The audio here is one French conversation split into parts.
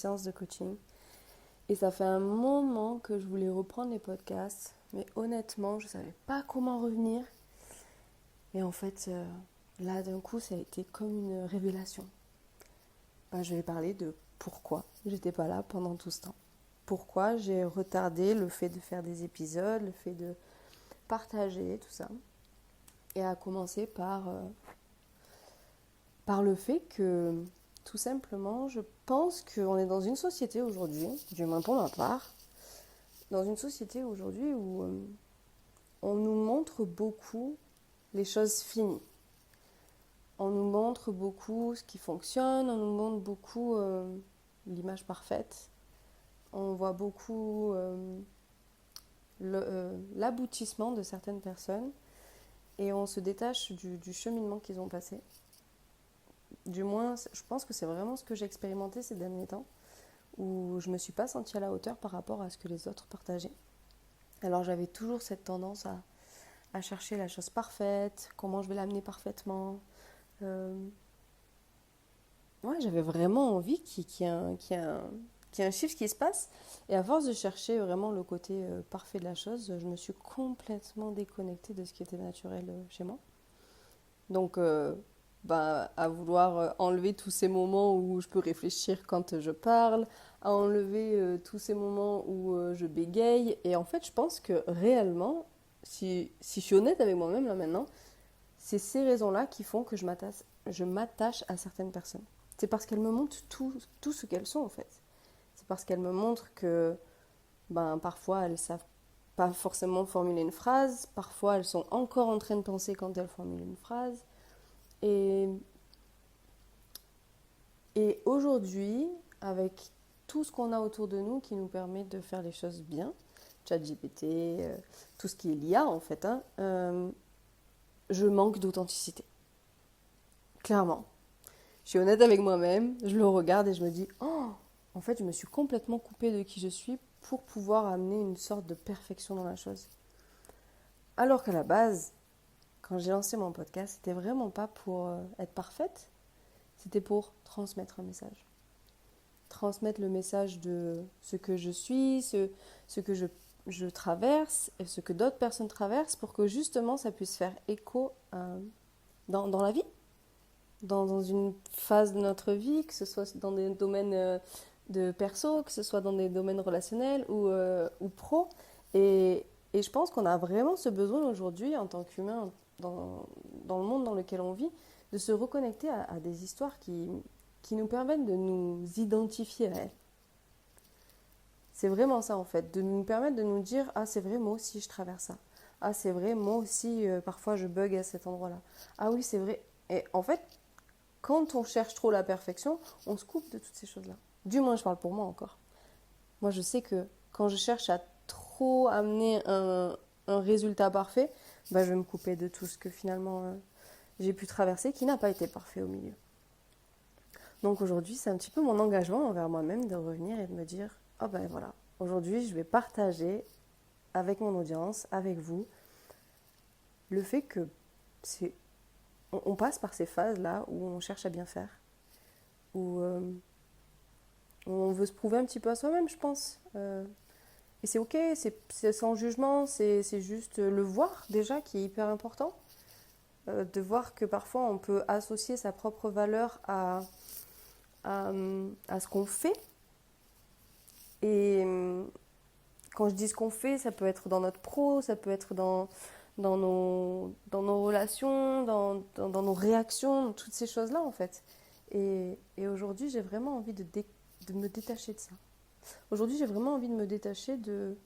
séance de coaching. Et ça fait un moment que je voulais reprendre les podcasts, mais honnêtement, je ne savais pas comment revenir. Et en fait, là, d'un coup, ça a été comme une révélation. Je vais parler de pourquoi j'étais pas là pendant tout ce temps. Pourquoi j'ai retardé le fait de faire des épisodes, le fait de partager, tout ça. Et à commencer par le fait que, tout simplement, je pense qu'on est dans une société aujourd'hui, du moins pour ma part, dans une société aujourd'hui où on nous montre beaucoup les choses finies. On nous montre beaucoup ce qui fonctionne, on nous montre beaucoup l'image parfaite. On voit beaucoup l'aboutissement de certaines personnes et on se détache du cheminement qu'ils ont passé. Du moins, je pense que c'est vraiment ce que j'ai expérimenté ces derniers temps, où je ne me suis pas sentie à la hauteur par rapport à ce que les autres partageaient. Alors j'avais toujours cette tendance à chercher la chose parfaite, comment je vais l'amener parfaitement. J'avais vraiment envie qu'il y ait un shift qui se passe. Et à force de chercher vraiment le côté parfait de la chose, je me suis complètement déconnectée de ce qui était naturel chez moi. Donc, à vouloir enlever tous ces moments où je peux réfléchir quand je parle, à enlever tous ces moments où je bégaye. Et en fait, je pense que réellement, si je suis honnête avec moi-même là maintenant, c'est ces raisons-là qui font que je m'attache à certaines personnes. C'est parce qu'elles me montrent tout ce qu'elles sont en fait. C'est parce qu'elles me montrent que parfois elles savent pas forcément formuler une phrase, parfois elles sont encore en train de penser quand elles formulent une phrase. Et, et aujourd'hui, avec tout ce qu'on a autour de nous qui nous permet de faire les choses bien, ChatGPT, tout ce qui est l'IA en fait, je manque d'authenticité. Clairement. Je suis honnête avec moi-même, je le regarde et je me dis, oh, en fait, je me suis complètement coupée de qui je suis pour pouvoir amener une sorte de perfection dans la chose. Alors qu'à la base, quand j'ai lancé mon podcast, c'était vraiment pas pour être parfaite, c'était pour transmettre un message. Transmettre le message de ce que je suis, ce que je traverse, et ce que d'autres personnes traversent, pour que justement ça puisse faire écho dans la vie, dans une phase de notre vie, que ce soit dans des domaines de perso, que ce soit dans des domaines relationnels ou pro. Et je pense qu'on a vraiment ce besoin aujourd'hui, en tant qu'humain, dans le monde dans lequel on vit, de se reconnecter à des histoires qui nous permettent de nous identifier à elles. C'est vraiment ça en fait, de nous permettre de nous dire « Ah c'est vrai, moi aussi je traverse ça. Ah c'est vrai, moi aussi parfois je bug à cet endroit-là. Ah oui c'est vrai. » Et en fait, quand on cherche trop la perfection, on se coupe de toutes ces choses-là. Du moins je parle pour moi encore. Moi je sais que quand je cherche à trop amener un résultat parfait, je vais me couper de tout ce que finalement j'ai pu traverser qui n'a pas été parfait au milieu. Donc aujourd'hui, c'est un petit peu mon engagement envers moi-même de revenir et de me dire, oh ben voilà, aujourd'hui je vais partager avec mon audience, avec vous, le fait que on passe par ces phases-là où on cherche à bien faire, où on veut se prouver un petit peu à soi-même, je pense. Et c'est ok, c'est sans jugement, c'est juste le voir déjà qui est hyper important. De voir que parfois on peut associer sa propre valeur à ce qu'on fait. Et quand je dis ce qu'on fait, ça peut être dans notre pro, ça peut être dans nos relations, dans nos réactions, toutes ces choses-là en fait. Et aujourd'hui, j'ai vraiment envie de me détacher de ça. Aujourd'hui, j'ai vraiment envie de me détacher de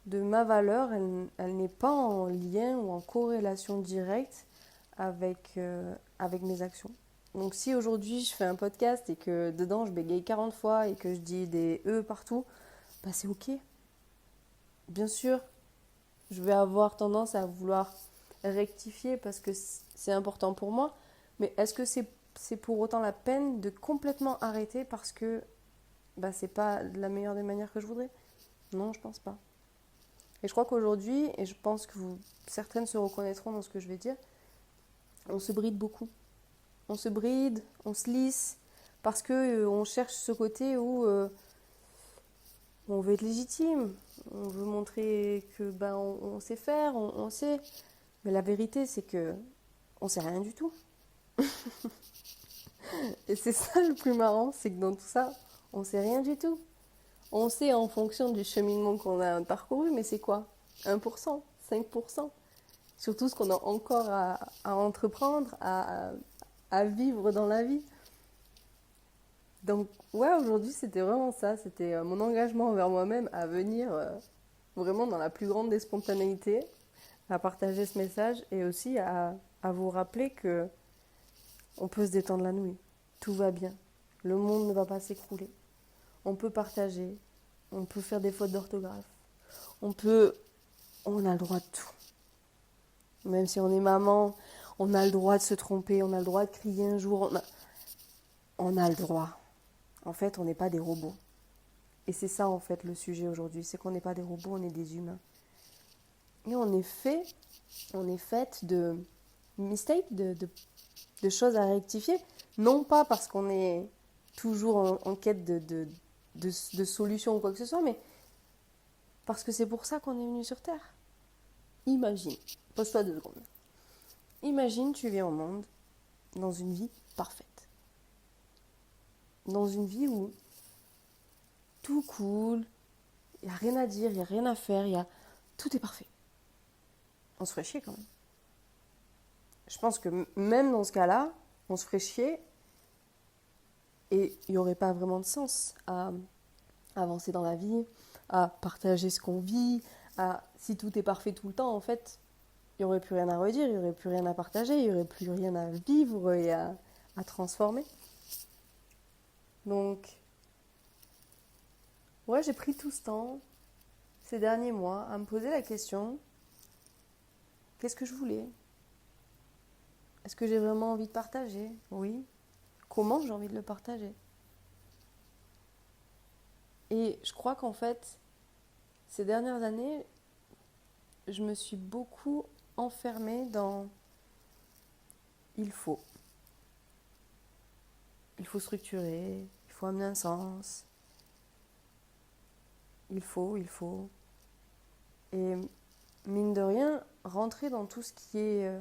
ma valeur. Elle n'est pas en lien ou en corrélation directe avec mes actions. Donc si aujourd'hui je fais un podcast et que dedans je bégaye 40 fois et que je dis des E partout, c'est ok. Bien sûr, je vais avoir tendance à vouloir rectifier parce que c'est important pour moi, mais est-ce que c'est pour autant la peine de complètement arrêter parce que c'est pas de la meilleure des manières que je voudrais? Non, je pense pas. Et je crois qu'aujourd'hui, et je pense que certaines se reconnaîtront dans ce que je vais dire, on se bride beaucoup. On se bride, on se lisse, Parce que on cherche ce côté où on veut être légitime, on veut montrer que on sait faire, on sait. Mais la vérité, c'est que on sait rien du tout. Et c'est ça le plus marrant, c'est que dans tout ça, on sait rien du tout. On sait en fonction du cheminement qu'on a parcouru, mais c'est quoi? 1%, 5%. Surtout ce qu'on a encore à entreprendre, à vivre dans la vie. Donc, ouais, aujourd'hui, c'était vraiment ça. C'était mon engagement envers moi-même à venir vraiment dans la plus grande des spontanéités, à partager ce message et aussi à vous rappeler que on peut se détendre la nuit. Tout va bien. Le monde ne va pas s'écrouler. On peut partager. On peut faire des fautes d'orthographe. On a le droit de tout. Même si on est maman, on a le droit de se tromper, on a le droit de crier un jour. On a le droit. En fait, on n'est pas des robots. Et c'est ça, en fait, le sujet aujourd'hui. C'est qu'on n'est pas des robots, on est des humains. Et on est fait de mistakes, de choses à rectifier. Non pas parce qu'on est toujours en quête de solutions ou quoi que ce soit, mais parce que c'est pour ça qu'on est venu sur Terre. Imagine, pose-toi 2 secondes. Imagine, tu vis au monde dans une vie parfaite. Dans une vie où tout coule, il n'y a rien à dire, il n'y a rien à faire, tout est parfait. On se ferait chier quand même. Je pense que même dans ce cas-là, on se ferait chier et il n'y aurait pas vraiment de sens à avancer dans la vie, à partager ce qu'on vit, si tout est parfait tout le temps, en fait, il n'y aurait plus rien à redire, il n'y aurait plus rien à partager, il n'y aurait plus rien à vivre et à transformer. Donc, ouais, j'ai pris tout ce temps, ces derniers mois, à me poser la question, qu'est-ce que je voulais? Est-ce que j'ai vraiment envie de partager? Oui. Comment j'ai envie de le partager? Et je crois qu'en fait, ces dernières années, je me suis beaucoup enfermée dans il faut. Il faut structurer, il faut amener un sens. Il faut. Et mine de rien, rentrer dans tout ce qui est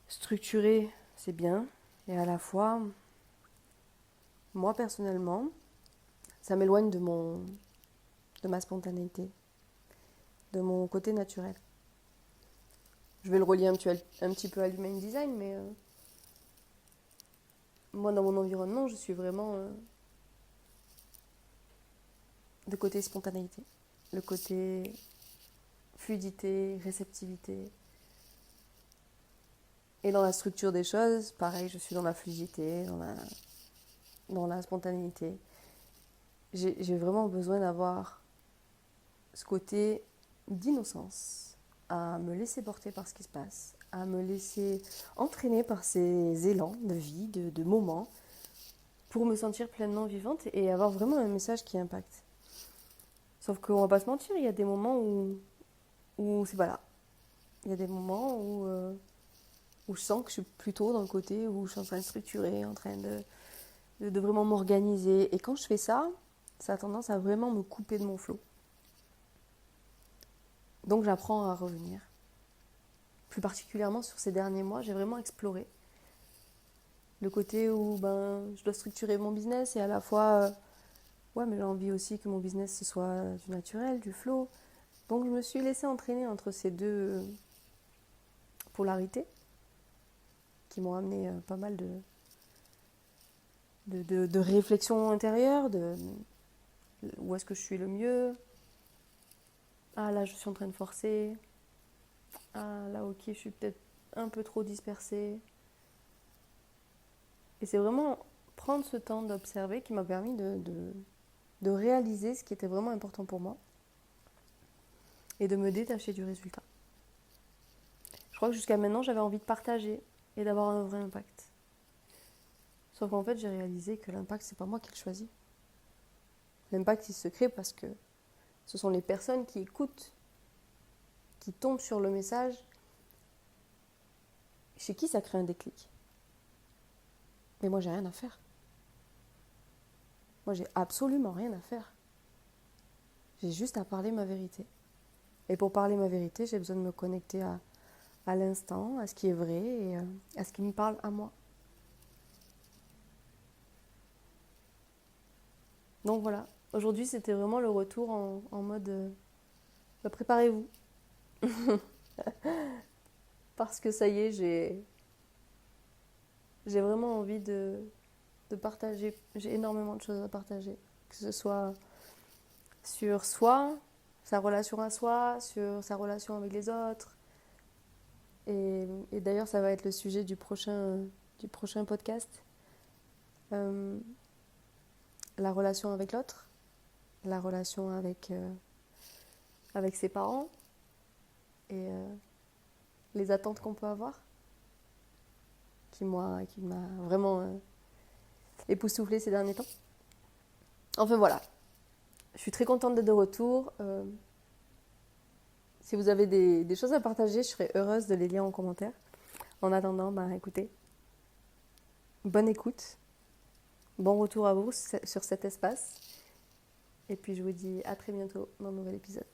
structuré, c'est bien. Et à la fois, moi personnellement, ça m'éloigne de ma spontanéité, de mon côté naturel. Je vais le relier un petit peu à l'human design, mais moi dans mon environnement, je suis vraiment de côté spontanéité, le côté fluidité, réceptivité. Et dans la structure des choses, pareil, je suis dans la fluidité, dans la spontanéité. J'ai vraiment besoin d'avoir ce côté d'innocence, à me laisser porter par ce qui se passe, à me laisser entraîner par ces élans de vie, de moments, pour me sentir pleinement vivante et avoir vraiment un message qui impacte. Sauf qu'on va pas se mentir, il y a des moments où c'est pas là. Il y a des moments où je sens que je suis plutôt dans le côté où je suis en train de structurer, en train de vraiment m'organiser. Et quand je fais ça, ça a tendance à vraiment me couper de mon flot. Donc j'apprends à revenir. Plus particulièrement sur ces derniers mois, j'ai vraiment exploré le côté où je dois structurer mon business et à la fois, ouais, mais j'ai envie aussi que mon business ce soit du naturel, du flow. Donc je me suis laissée entraîner entre ces deux polarités qui m'ont amené pas mal de réflexion intérieure, où est-ce que je suis le mieux. Ah là, je suis en train de forcer. Ah là, ok, je suis peut-être un peu trop dispersée. Et c'est vraiment prendre ce temps d'observer qui m'a permis de réaliser ce qui était vraiment important pour moi et de me détacher du résultat. Je crois que jusqu'à maintenant, j'avais envie de partager et d'avoir un vrai impact. Sauf qu'en fait, j'ai réalisé que l'impact, c'est pas moi qui le choisis. L'impact, il se crée parce que ce sont les personnes qui écoutent, qui tombent sur le message, chez qui ça crée un déclic. Mais moi, j'ai rien à faire. Moi, j'ai absolument rien à faire. J'ai juste à parler ma vérité. Et pour parler ma vérité, j'ai besoin de me connecter à l'instant, à ce qui est vrai et à ce qui me parle à moi. Donc voilà, aujourd'hui c'était vraiment le retour en mode préparez-vous. Parce que ça y est, j'ai vraiment envie de partager. J'ai énormément de choses à partager. Que ce soit sur soi, sa relation à soi, sur sa relation avec les autres. Et d'ailleurs, ça va être le sujet du prochain podcast. Euh, la relation avec l'autre, la relation avec ses parents et les attentes qu'on peut avoir, qui m'a vraiment époustouflée ces derniers temps. Enfin voilà, je suis très contente d'être de retour. Si vous avez des choses à partager, je serais heureuse de les lire en commentaire. En attendant, écoutez, bonne écoute, bon retour à vous sur cet espace. Et puis je vous dis à très bientôt dans un nouvel épisode.